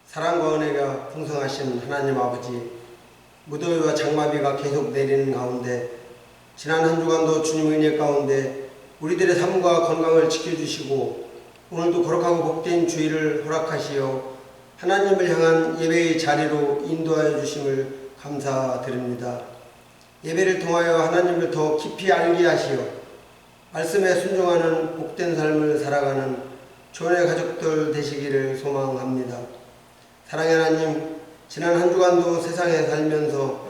사랑과 은혜가 풍성하신 하나님 아버지, 무더위와 장마비가 계속 내리는 가운데 지난 한 주간도 주님 은혜 가운데 우리들의 삶과 건강을 지켜주시고 오늘도 거룩하고 복된 주일을 허락하시어 하나님을 향한 예배의 자리로 인도하여 주심을 감사드립니다. 예배를 통하여 하나님을 더 깊이 알게 하시어 말씀에 순종하는 복된 삶을 살아가는 조언의 가족들 되시기를 소망합니다. 사랑의 하나님, 지난 한 주간도 세상에 살면서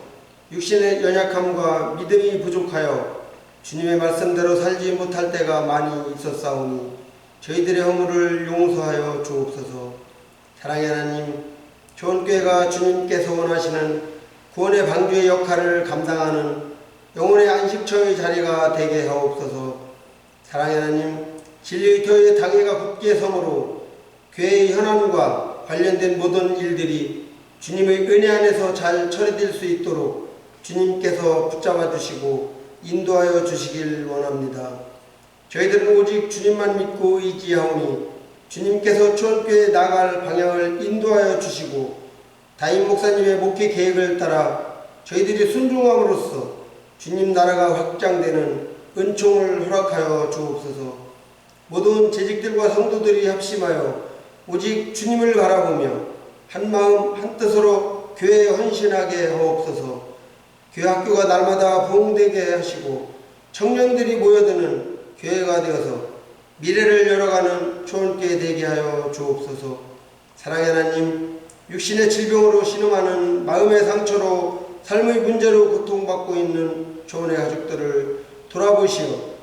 육신의 연약함과 믿음이 부족하여 주님의 말씀대로 살지 못할 때가 많이 있었사오니 저희들의 허물을 용서하여 주옵소서. 사랑의 하나님, 조언교회가 주님께서 원하시는 구원의 방주의 역할을 감당하는 영혼의 안식처의 자리가 되게 하옵소서. 사랑의 하나님, 진리의 교회의 당회가 굳게 서므로 교회의 현안과 관련된 모든 일들이 주님의 은혜 안에서 잘 처리될 수 있도록 주님께서 붙잡아 주시고 인도하여 주시길 원합니다. 저희들은 오직 주님만 믿고 의지하오니 주님께서 초원교회에 나갈 방향을 인도하여 주시고 다임 목사님의 목회 계획을 따라 저희들이 순종함으로써 주님 나라가 확장되는 은총을 허락하여 주옵소서. 모든 재직들과 성도들이 합심하여 오직 주님을 바라보며 한마음 한뜻으로 교회에 헌신하게 하옵소서. 교회 학교가 날마다 부흥되게 하시고 청년들이 모여드는 교회가 되어서 미래를 열어가는 초원교회 되게 하여 주옵소서. 사랑의 하나님, 육신의 질병으로 신음하는 마음의 상처로 삶의 문제로 고통받고 있는 초원의 가족들을 돌아보시어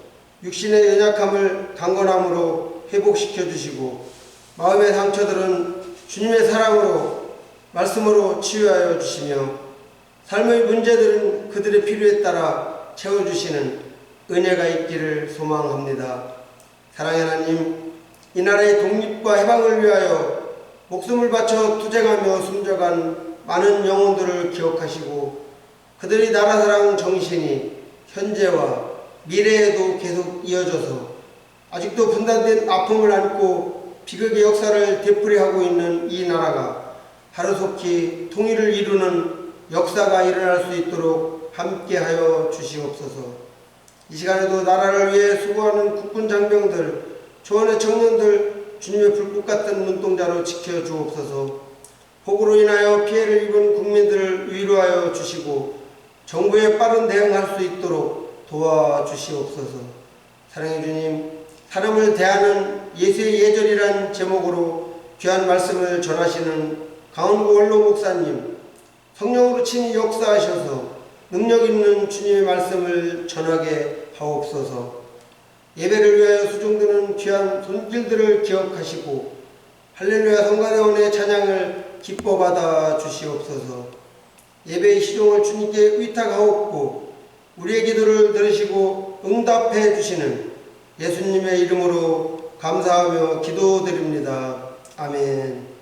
육신의 연약함을 강건함으로 회복시켜 주시고 마음의 상처들은 주님의 사랑으로 말씀으로 치유하여 주시며 삶의 문제들은 그들의 필요에 따라 채워주시는 은혜가 있기를 소망합니다. 사랑의 하나님, 이 나라의 독립과 해방을 위하여 목숨을 바쳐 투쟁하며 숨져간 많은 영혼들을 기억하시고 그들의 나라사랑 정신이 현재와 미래에도 계속 이어져서 아직도 분단된 아픔을 안고 비극의 역사를 되풀이하고 있는 이 나라가 하루속히 통일을 이루는 역사가 일어날 수 있도록 함께하여 주시옵소서. 이 시간에도 나라를 위해 수고하는 국군 장병들, 초원의 청년들 주님의 불꽃 같은 눈동자로 지켜주옵소서. 폭우로 인하여 피해를 입은 국민들을 위로하여 주시고 정부에 빠른 대응할 수 있도록 도와주시옵소서. 사랑의 주님, 사람을 대하는 예수의 예절이란 제목으로 귀한 말씀을 전하시는 강원구 원로 목사님, 성령으로 친히 역사하셔서 능력 있는 주님의 말씀을 전하게 하옵소서. 예배를 위하여 수종드는 귀한 손길들을 기억하시고 할렐루야 성가대원의 찬양을 기뻐 받아 주시옵소서. 예배의 시종을 주님께 의탁하옵고 우리의 기도를 들으시고 응답해 주시는 예수님의 이름으로 감사하며 기도드립니다. 아멘.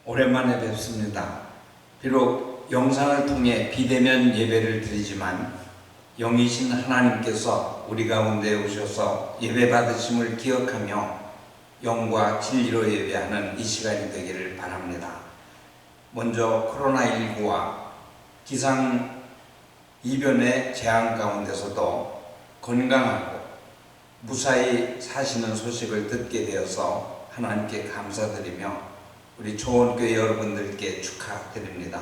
오랜만에 뵙습니다. 비록 영상을 통해 비대면 예배를 드리지만 영이신 하나님께서 우리 가운데 오셔서 예배 받으심을 기억하며 영과 진리로 예배하는 이 시간이 되기를 바랍니다. 먼저 코로나19와 기상이변의 재앙 가운데서도 건강하고 무사히 사시는 소식을 듣게 되어서 하나님께 감사드리며 우리 초원교회 여러분들께 축하드립니다.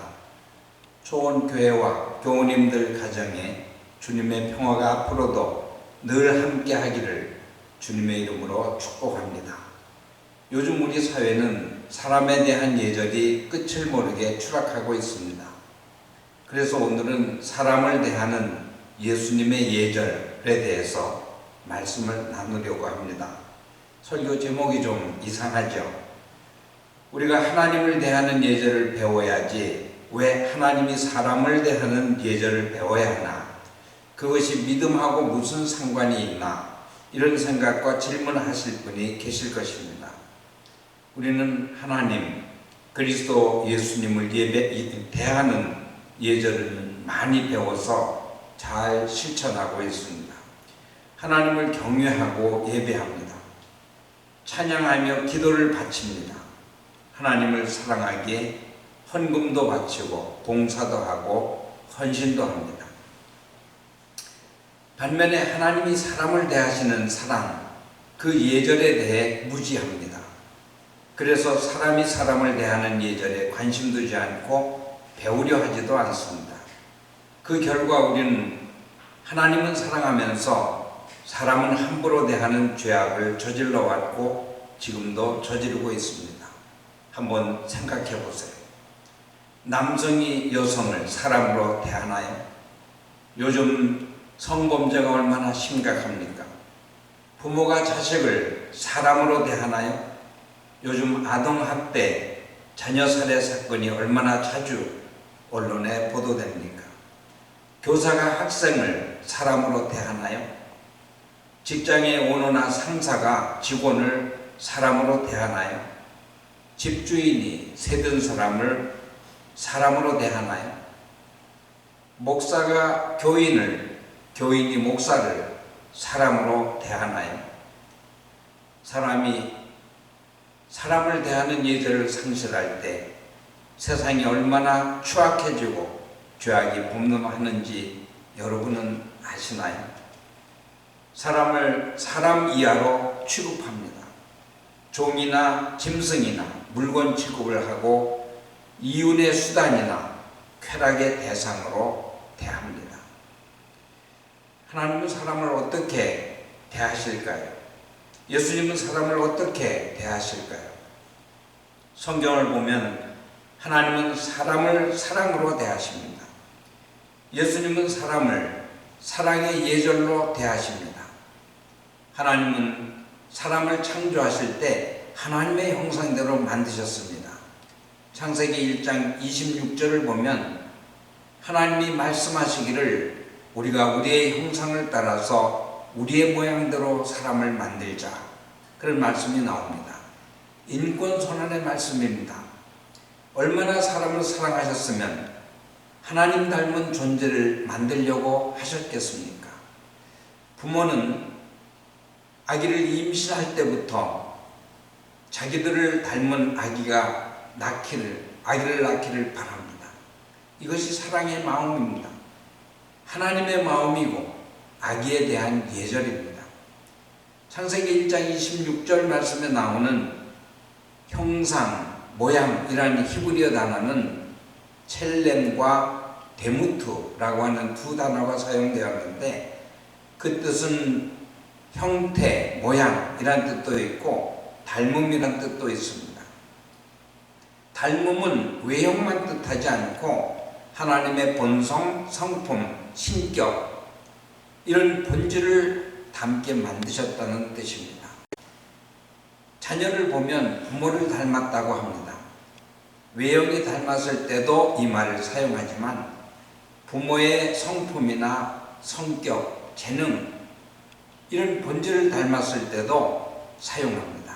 초원교회와 교우님들 가정에 주님의 평화가 앞으로도 늘 함께 하기를 주님의 이름으로 축복합니다. 요즘 우리 사회는 사람에 대한 예절이 끝을 모르게 추락하고 있습니다. 그래서 오늘은 사람을 대하는 예수님의 예절에 대해서 말씀을 나누려고 합니다. 설교 제목이 좀 이상하죠? 우리가 하나님을 대하는 예절을 배워야지 왜 하나님이 사람을 대하는 예절을 배워야 하나? 그것이 믿음하고 무슨 상관이 있나? 이런 생각과 질문하실 분이 계실 것입니다. 우리는 하나님, 그리스도 예수님을 대하는 예절을 많이 배워서 잘 실천하고 있습니다. 하나님을 경외하고 예배합니다. 찬양하며 기도를 바칩니다. 하나님을 사랑하기에 헌금도 바치고 봉사도 하고 헌신도 합니다. 반면에 하나님이 사람을 대하시는 사랑, 그 예절에 대해 무지합니다. 그래서 사람이 사람을 대하는 예절에 관심 두지 않고 배우려 하지도 않습니다. 그 결과 우리는 하나님은 사랑하면서 사람은 함부로 대하는 죄악을 저질러 왔고 지금도 저지르고 있습니다. 한번 생각해 보세요. 남성이 여성을 사람으로 대하나요? 요즘 성범죄가 얼마나 심각합니까? 부모가 자식을 사람으로 대하나요? 요즘 아동학대, 자녀살해 사건이 얼마나 자주 언론에 보도됩니까? 교사가 학생을 사람으로 대하나요? 직장의 오너나 상사가 직원을 사람으로 대하나요? 집주인이 세든 사람을 사람으로 대하나요? 목사가 교인이 목사를 사람으로 대하나요? 사람이 사람을 대하는 예절을 상실할 때 세상이 얼마나 추악해지고 죄악이 범람하는지 여러분은 아시나요? 사람을 사람 이하로 취급합니다. 종이나 짐승이나 물건 취급을 하고 이윤의 수단이나 쾌락의 대상으로 대합니다. 하나님은 사람을 어떻게 대하실까요? 예수님은 사람을 어떻게 대하실까요? 성경을 보면 하나님은 사람을 사랑으로 대하십니다. 예수님은 사람을 사랑의 예절로 대하십니다. 하나님은 사람을 창조하실 때 하나님의 형상대로 만드셨습니다. 창세기 1장 26절을 보면 하나님이 말씀하시기를 우리가 우리의 형상을 따라서 우리의 모양대로 사람을 만들자, 그런 말씀이 나옵니다. 인권선언의 말씀입니다. 얼마나 사람을 사랑하셨으면 하나님 닮은 존재를 만들려고 하셨겠습니까? 부모는 아기를 임신할 때부터 자기들을 닮은 아기를 낳기를 바랍니다. 이것이 사랑의 마음입니다. 하나님의 마음이고 아기에 대한 예절입니다. 창세기 1장 26절 말씀에 나오는 형상, 모양이라는 히브리어 단어는 첼렘과 데무트라고 하는 두 단어가 사용되었는데 그 뜻은 형태, 모양이라는 뜻도 있고 닮음이라는 뜻도 있습니다. 닮음은 외형만 뜻하지 않고 하나님의 본성, 성품, 신격, 이런 본질을 담게 만드셨다는 뜻입니다. 자녀를 보면 부모를 닮았다고 합니다. 외형이 닮았을 때도 이 말을 사용하지만 부모의 성품이나 성격, 재능, 이런 본질을 닮았을 때도 사용합니다.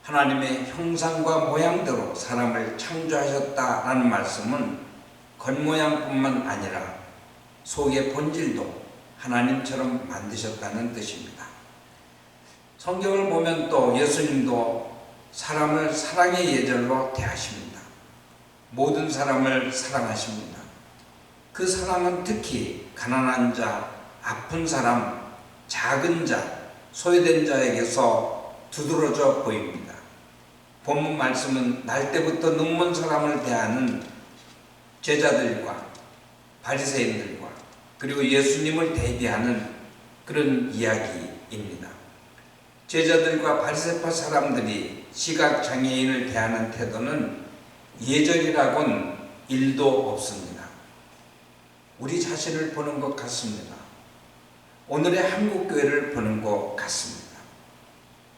하나님의 형상과 모양대로 사람을 창조하셨다라는 말씀은 겉모양뿐만 아니라 속의 본질도 하나님처럼 만드셨다는 뜻입니다. 성경을 보면 또 예수님도 사람을 사랑의 예절로 대하십니다. 모든 사람을 사랑하십니다. 그 사랑은 특히 가난한 자, 아픈 사람, 작은 자, 소외된 자에게서 두드러져 보입니다. 본문 말씀은 날 때부터 눈먼 사람을 대하는 제자들과 바리새인들과 그리고 예수님을 대비하는 그런 이야기입니다. 제자들과 바리새파 사람들이 시각장애인을 대하는 태도는 예절이라고는 일도 없습니다. 우리 자신을 보는 것 같습니다. 오늘의 한국교회를 보는 것 같습니다.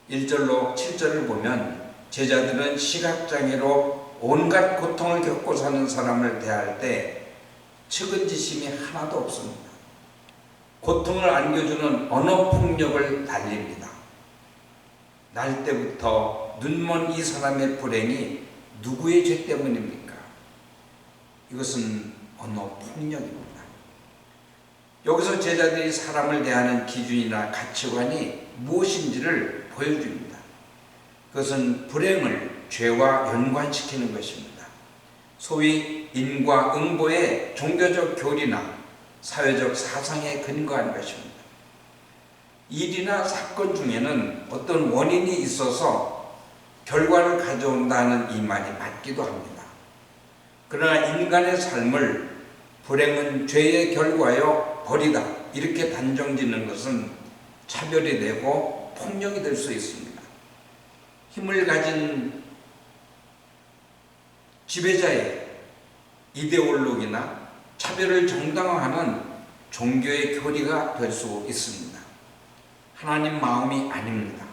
1절로 7절을 보면 제자들은 시각장애로 온갖 고통을 겪고 사는 사람을 대할 때 측은지심이 하나도 없습니다. 고통을 안겨주는 언어폭력을 날립니다. 날 때부터 눈먼 이 사람의 불행이 누구의 죄 때문입니까? 이것은 언어폭력입니다. 여기서 제자들이 사람을 대하는 기준이나 가치관이 무엇인지를 보여줍니다. 그것은 불행을 죄와 연관시키는 것입니다. 소위 인과응보의 종교적 교리나 사회적 사상에 근거한 것입니다. 일이나 사건 중에는 어떤 원인이 있어서 결과를 가져온다는 이 말이 맞기도 합니다. 그러나 인간의 삶을 불행은 죄의 결과요 벌이다 이렇게 단정짓는 것은 차별이 되고 폭력이 될 수 있습니다. 힘을 가진 지배자의 이데올로기나 차별을 정당화하는 종교의 교리가 될 수 있습니다. 하나님 마음이 아닙니다.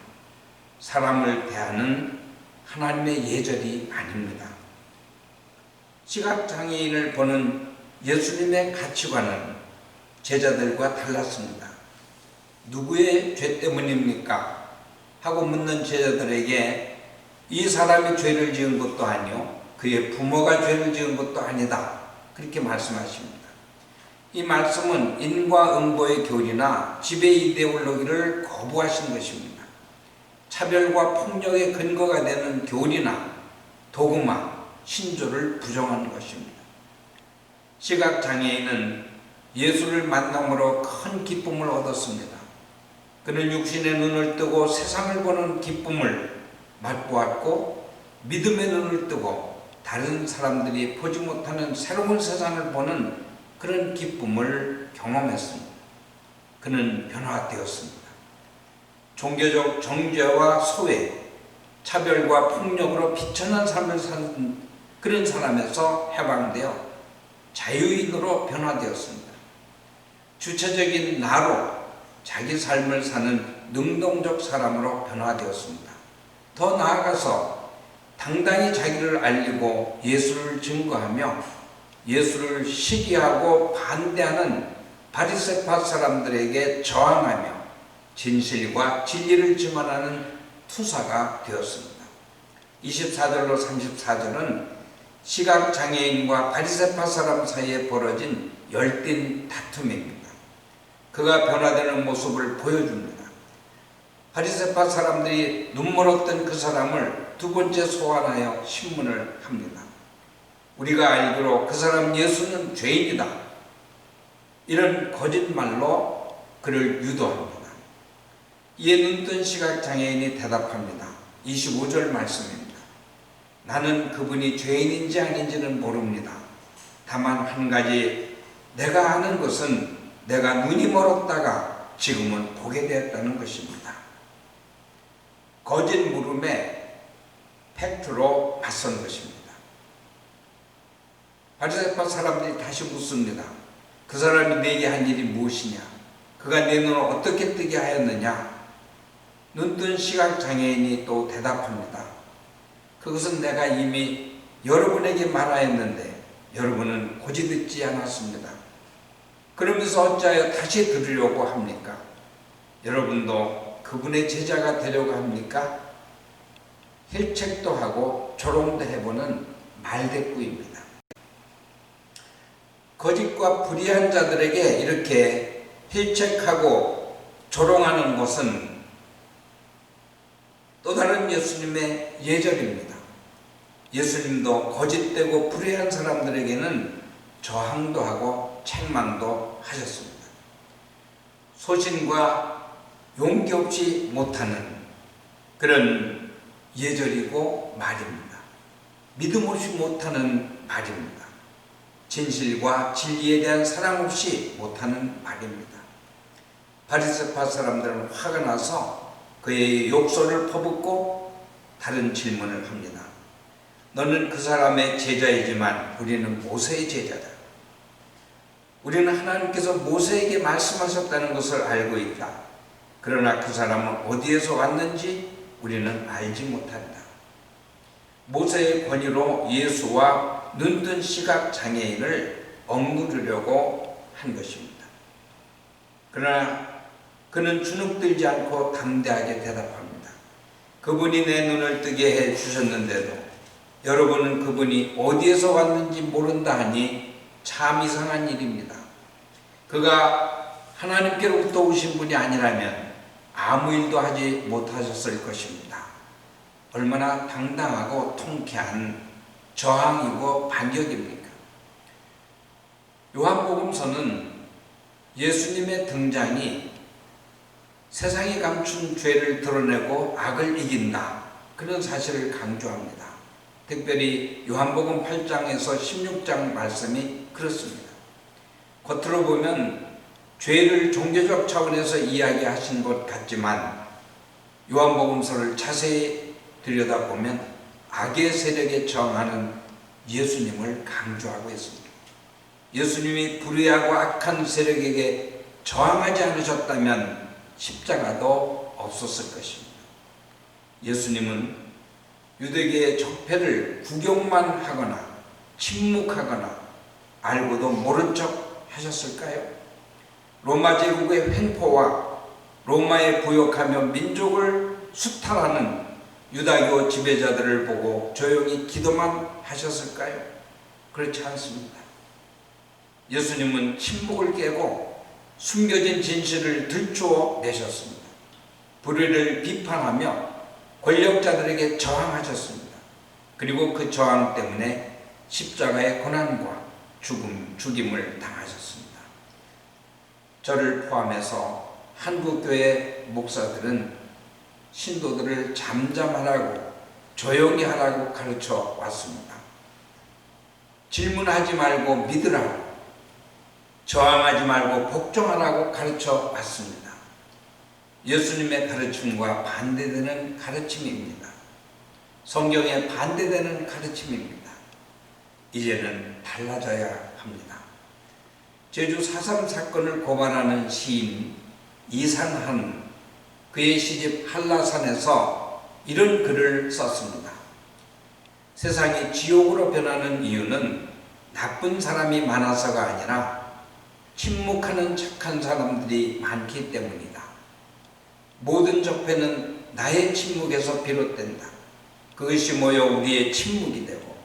사람을 대하는 하나님의 예절이 아닙니다. 시각장애인을 보는 예수님의 가치관은 제자들과 달랐습니다. 누구의 죄 때문입니까? 하고 묻는 제자들에게 이 사람이 죄를 지은 것도 아니요 그의 부모가 죄를 지은 것도 아니다 그렇게 말씀하십니다. 이 말씀은 인과응보의 교리나 지배 이데올로기를 거부하신 것입니다. 차별과 폭력의 근거가 되는 교리나 도그마, 신조를 부정하는 것입니다. 시각장애인은 예수를 만남으로 큰 기쁨을 얻었습니다. 그는 육신의 눈을 뜨고 세상을 보는 기쁨을 맛보았고 믿음의 눈을 뜨고 다른 사람들이 보지 못하는 새로운 세상을 보는 그런 기쁨을 경험했습니다. 그는 변화되었습니다. 종교적 정죄와 소외, 차별과 폭력으로 비천한 삶을 사는 그런 사람에서 해방되어 자유인으로 변화되었습니다. 주체적인 나로 자기 삶을 사는 능동적 사람으로 변화되었습니다. 더 나아가서 당당히 자기를 알리고 예수를 증거하며 예수를 시기하고 반대하는 바리새파 사람들에게 저항하며 진실과 진리를 증언하는 투사가 되었습니다. 24절로 34절은 시각장애인과 바리새파 사람 사이에 벌어진 열띤 다툼입니다. 그가 변화되는 모습을 보여줍니다. 바리새파 사람들이 눈멀었던 그 사람을 두 번째 소환하여 신문을 합니다. 우리가 알기로 그 사람 예수는 죄인이다. 이런 거짓말로 그를 유도합니다. 이에 눈뜬 시각장애인이 대답합니다. 25절 말씀입니다. 나는 그분이 죄인인지 아닌지는 모릅니다. 다만 한 가지 내가 아는 것은 내가 눈이 멀었다가 지금은 보게 되었다는 것입니다. 거짓 물음에 팩트로 맞선 것입니다. 바리새파 사람들이 다시 묻습니다. 그 사람이 내게 한 일이 무엇이냐? 그가 내 눈을 어떻게 뜨게 하였느냐? 눈뜬 시각장애인이 또 대답합니다. 그것은 내가 이미 여러분에게 말하였는데 여러분은 고지 듣지 않았습니다. 그러면서 어찌하여 다시 들으려고 합니까? 여러분도 그분의 제자가 되려고 합니까? 힐책도 하고 조롱도 해보는 말대꾸입니다. 거짓과 불의한 자들에게 이렇게 힐책하고 조롱하는 것은 또 다른 예수님의 예절입니다. 예수님도 거짓되고 불의한 사람들에게는 저항도 하고 책망도 하셨습니다. 소신과 용기 없이 못하는 그런 예절이고 말입니다. 믿음 없이 못하는 말입니다. 진실과 진리에 대한 사랑 없이 못하는 말입니다. 바리새파 사람들은 화가 나서 그의 욕설을 퍼붓고 다른 질문을 합니다. 너는 그 사람의 제자이지만 우리는 모세의 제자다. 우리는 하나님께서 모세에게 말씀하셨다는 것을 알고 있다. 그러나 그 사람은 어디에서 왔는지 우리는 알지 못한다. 모세의 권위로 예수와 눈뜬 시각장애인을 억누르려고 한 것입니다. 그러나 그는 주눅들지 않고 담대하게 대답합니다. 그분이 내 눈을 뜨게 해 주셨는데도 여러분은 그분이 어디에서 왔는지 모른다 하니 참 이상한 일입니다. 그가 하나님께로부터 오신 분이 아니라면 아무 일도 하지 못하셨을 것입니다. 얼마나 당당하고 통쾌한 저항이고 반격입니까? 요한복음서는 예수님의 등장이 세상이 감춘 죄를 드러내고 악을 이긴다, 그런 사실을 강조합니다. 특별히 요한복음 8장에서 16장 말씀이 그렇습니다. 겉으로 보면 죄를 종교적 차원에서 이야기하신 것 같지만 요한복음서를 자세히 들여다보면 악의 세력에 저항하는 예수님을 강조하고 있습니다. 예수님이 불의하고 악한 세력에게 저항하지 않으셨다면 십자가도 없었을 것입니다. 예수님은 유대계의 적폐를 구경만 하거나 침묵하거나 알고도 모른 척 하셨을까요? 로마 제국의 횡포와 로마에 부역하며 민족을 수탈하는 유다교 지배자들을 보고 조용히 기도만 하셨을까요? 그렇지 않습니다. 예수님은 침묵을 깨고 숨겨진 진실을 들추어 내셨습니다. 불의를 비판하며 권력자들에게 저항하셨습니다. 그리고 그 저항 때문에 십자가의 고난과 죽임을 당하셨습니다. 저를 포함해서 한국교회 목사들은 신도들을 잠잠하라고, 조용히 하라고 가르쳐 왔습니다. 질문하지 말고 믿으라고, 저항하지 말고 복종하라고 가르쳐 왔습니다. 예수님의 가르침과 반대되는 가르침입니다. 성경에 반대되는 가르침입니다. 이제는 달라져야 합니다. 제주 4.3 사건을 고발하는 시인 이산한, 그의 시집 한라산에서 이런 글을 썼습니다. 세상이 지옥으로 변하는 이유는 나쁜 사람이 많아서가 아니라 침묵하는 착한 사람들이 많기 때문이다. 모든 적폐는 나의 침묵에서 비롯된다. 그것이 모여 우리의 침묵이 되고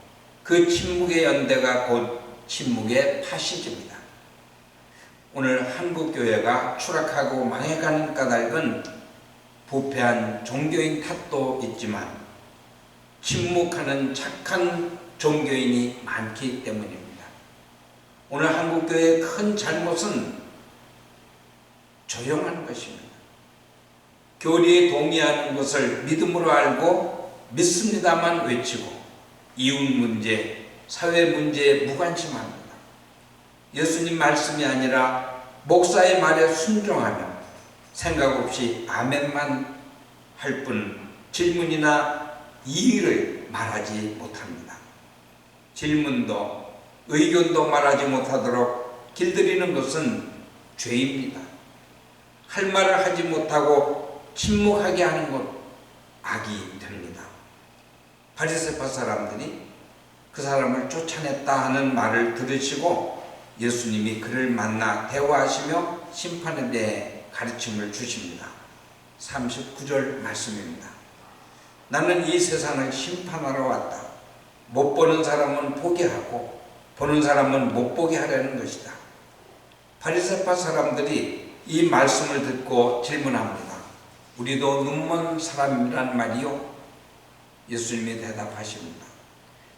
그 침묵의 연대가 곧 침묵의 파시즘이다. 오늘 한국교회가 추락하고 망해가는 까닭은 부패한 종교인 탓도 있지만 침묵하는 착한 종교인이 많기 때문입니다. 오늘 한국교회의 큰 잘못은 조용한 것입니다. 교리에 동의하는 것을 믿음으로 알고 믿습니다만 외치고 이웃 문제, 사회 문제에 무관심합니다. 예수님 말씀이 아니라 목사의 말에 순종하며 생각 없이 아멘만 할 뿐 질문이나 이의를 말하지 못합니다. 질문도 의견도 말하지 못하도록 길들이는 것은 죄입니다. 할 말을 하지 못하고 침묵하게 하는 것 악이 됩니다. 바리새파 사람들이 그 사람을 쫓아냈다 하는 말을 들으시고 예수님이 그를 만나 대화하시며 심판에 대해 가르침을 주십니다. 39절 말씀입니다. 나는 이 세상을 심판하러 왔다. 못 보는 사람은 보게 하고 보는 사람은 못 보게 하려는 것이다. 바리새파 사람들이 이 말씀을 듣고 질문합니다. 우리도 눈먼 사람이란 말이요? 예수님이 대답하십니다.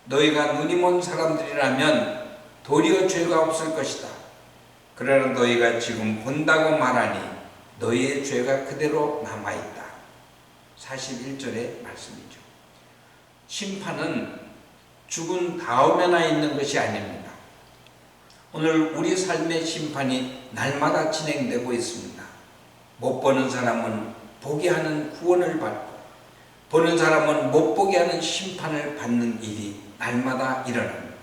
너희가 눈이 먼 사람들이라면 도리어 죄가 없을 것이다. 그러나 너희가 지금 본다고 말하니 너희의 죄가 그대로 남아있다. 41절의 말씀이죠. 심판은 죽은 다음에나 있는 것이 아닙니다. 오늘 우리 삶의 심판이 날마다 진행되고 있습니다. 못 보는 사람은 보게 하는 구원을 받고 보는 사람은 못 보게 하는 심판을 받는 일이 날마다 일어납니다.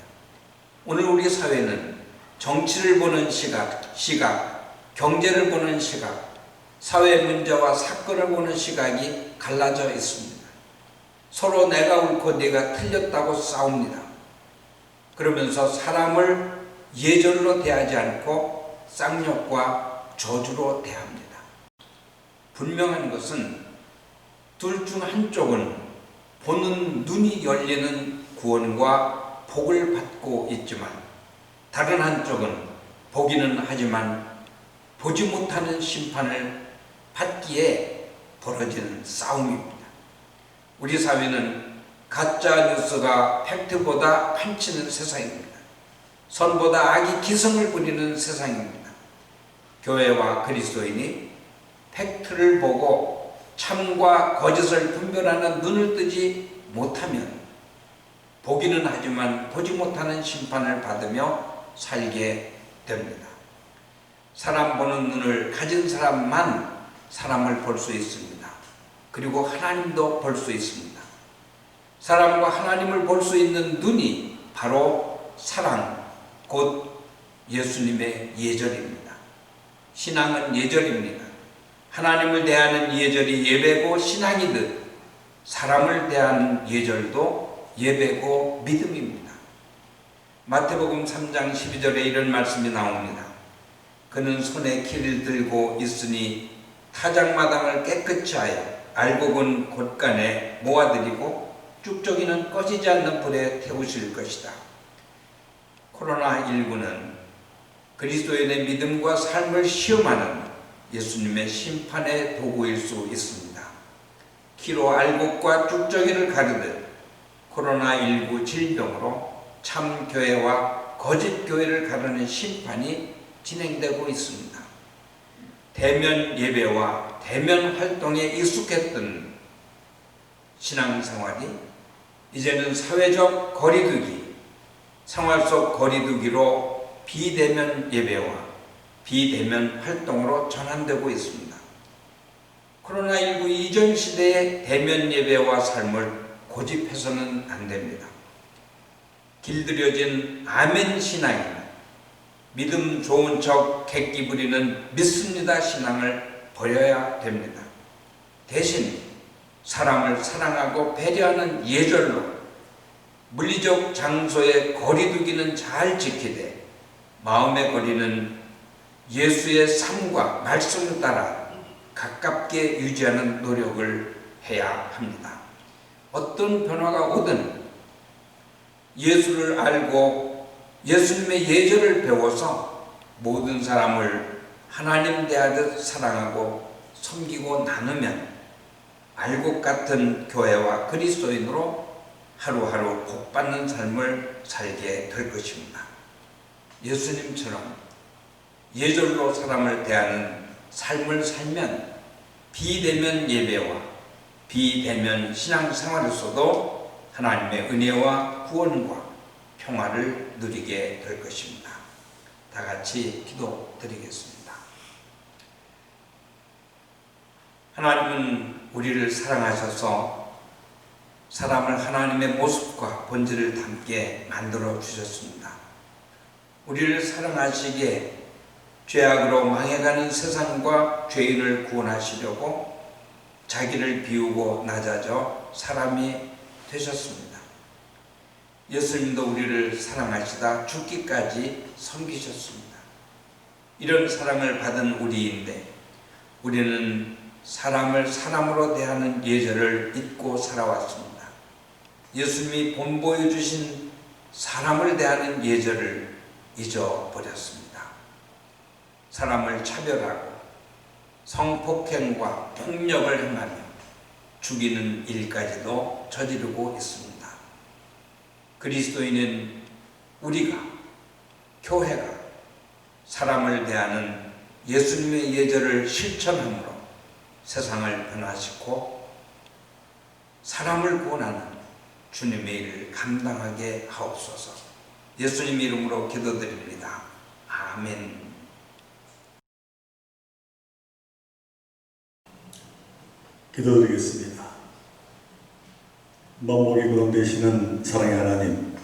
오늘 우리 사회는 정치를 보는 시각, 경제를 보는 시각, 사회 문제와 사건을 보는 시각이 갈라져 있습니다. 서로 내가 옳고 네가 틀렸다고 싸웁니다. 그러면서 사람을 예절로 대하지 않고 쌍욕과 저주로 대합니다. 분명한 것은 둘 중 한쪽은 보는 눈이 열리는 구원과 복을 받고 있지만 다른 한쪽은 보기는 하지만 보지 못하는 심판을 받기에 벌어지는 싸움입니다. 우리 사회는 가짜 뉴스가 팩트보다 판치는 세상입니다. 선보다 악이 기성을 부리는 세상입니다. 교회와 그리스도인이 팩트를 보고 참과 거짓을 분별하는 눈을 뜨지 못하면 보기는 하지만 보지 못하는 심판을 받으며 살게 됩니다. 사람 보는 눈을 가진 사람만 사람을 볼 수 있습니다. 그리고 하나님도 볼 수 있습니다. 사람과 하나님을 볼 수 있는 눈이 바로 사랑, 곧 예수님의 예절입니다. 신앙은 예절입니다. 하나님을 대하는 예절이 예배고 신앙이듯 사람을 대하는 예절도 예배고 믿음입니다. 마태복음 3장 12절에 이런 말씀이 나옵니다. 그는 손에 키를 들고 있으니 타작마당을 깨끗이 하여 알곡은 곳간에 모아들이고 쭉저기는 꺼지지 않는 불에 태우실 것이다. 코로나19는 그리스도인의 믿음과 삶을 시험하는 예수님의 심판의 도구일 수 있습니다. 키로 알곡과 쭉저기를 가르듯 코로나19 질병으로 참 교회와 거짓 교회를 가르는 심판이 진행되고 있습니다. 대면 예배와 대면 활동에 익숙했던 신앙생활이 이제는 사회적 거리두기, 생활 속 거리두기로 비대면 예배와 비대면 활동으로 전환되고 있습니다. 코로나19 이전 시대의 대면 예배와 삶을 고집해서는 안 됩니다. 길들여진 아멘 신앙이나 믿음 좋은 척 객기 부리는 믿습니다 신앙을 버려야 됩니다. 대신 사람을 사랑하고 배려하는 예절로 물리적 장소의 거리두기는 잘 지키되 마음의 거리는 예수의 삶과 말씀을 따라 가깝게 유지하는 노력을 해야 합니다. 어떤 변화가 오든 예수를 알고 예수님의 예절을 배워서 모든 사람을 하나님 대하듯 사랑하고 섬기고 나누면 알곡 같은 교회와 그리스도인으로 하루하루 복받는 삶을 살게 될 것입니다. 예수님처럼 예절로 사람을 대하는 삶을 살면 비대면 예배와 비대면 신앙생활에서도 하나님의 은혜와 구원과 평화를 누리게 될 것입니다. 다 같이 기도드리겠습니다. 하나님은 우리를 사랑하셔서 사람을 하나님의 모습과 본질을 담게 만들어 주셨습니다. 우리를 사랑하시기에 죄악으로 망해가는 세상과 죄인을 구원하시려고 자기를 비우고 낮아져 사람이 되셨습니다. 예수님도 우리를 사랑하시다 죽기까지 섬기셨습니다. 이런 사랑을 받은 우리인데 우리는 사람을 사람으로 대하는 예절을 잊고 살아왔습니다. 예수님이 본보여 주신 사람을 대하는 예절을 잊어버렸습니다. 사람을 차별하고 성폭행과 폭력을 행하며 죽이는 일까지도 저지르고 있습니다. 그리스도인은 우리가, 교회가 사람을 대하는 예수님의 예절을 실천함으로 세상을 변화시키고 사람을 구원하는 주님의 일을 감당하게 하옵소서. 예수님 이름으로 기도드립니다. 아멘. 기도드리겠습니다. 만복이 거듭되시는 사랑의 하나님,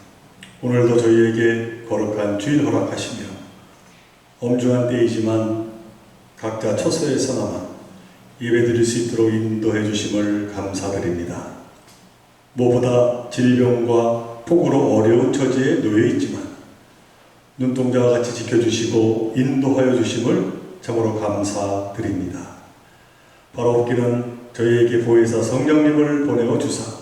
오늘도 저희에게 거룩한 주일 허락하시며 엄중한 때이지만 각자 처소에서나마 예배드릴 수 있도록 인도해 주심을 감사드립니다. 무엇보다 질병과 폭우로 어려운 처지에 놓여 있지만 눈동자와 같이 지켜주시고 인도하여 주심을 참으로 감사드립니다. 바로 없기는 저희에게 보혜사 성령님을 보내어 주사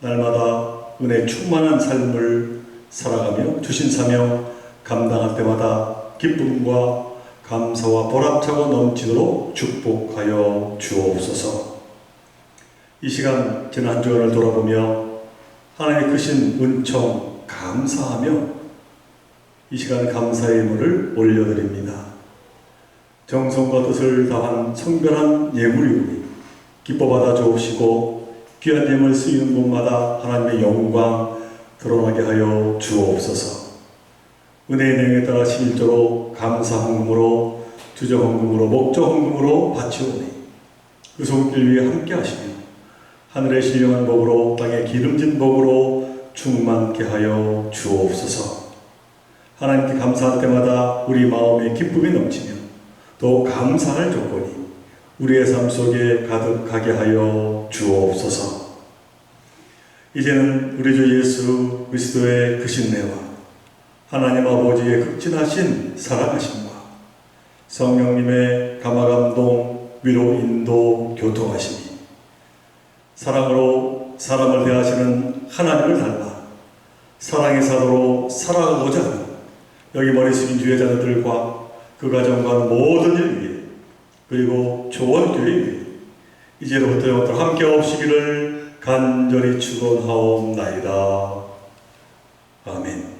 날마다 은혜 충만한 삶을 살아가며 주신 사명 감당할 때마다 기쁨과 감사와 보람차고 넘치도록 축복하여 주옵소서. 이 시간 지난 한 주간을 돌아보며 하나님의 크신 은총 감사하며 이 시간 감사의 예물을 올려드립니다. 정성과 뜻을 다한 성별한 예물이오니 기뻐 받아 주옵시고 귀한 예물 쓰이는 곳마다 하나님의 영광 드러나게 하여 주옵소서. 은혜의 내용에 따라 11조로 감사 헌금으로 주저 헌금으로 목적 헌금으로 바치오니 그 손길 위에 함께 하시며 하늘의 신령한 복으로 땅의 기름진 복으로 충만케 하여 주옵소서. 하나님께 감사할 때마다 우리 마음에 기쁨이 넘치며 또 감사할 조건이 우리의 삶 속에 가득하게 하여 주옵소서. 이제는 우리 주 예수 그리스도의 그 신내와 하나님 아버지의 극진하신 사랑하심과 성령님의 감화감동 위로 인도 교통하심이 사랑으로 사람을 대하시는 하나님을 닮아 사랑의 사도로 살아가고자 하는 여기 머리 숙인 주의 자녀들과 그 가정과 모든 일 위해 그리고 조원교회 위해 이제로부터 영원토록 함께 하옵시기를 간절히 축원하옵나이다. 아멘.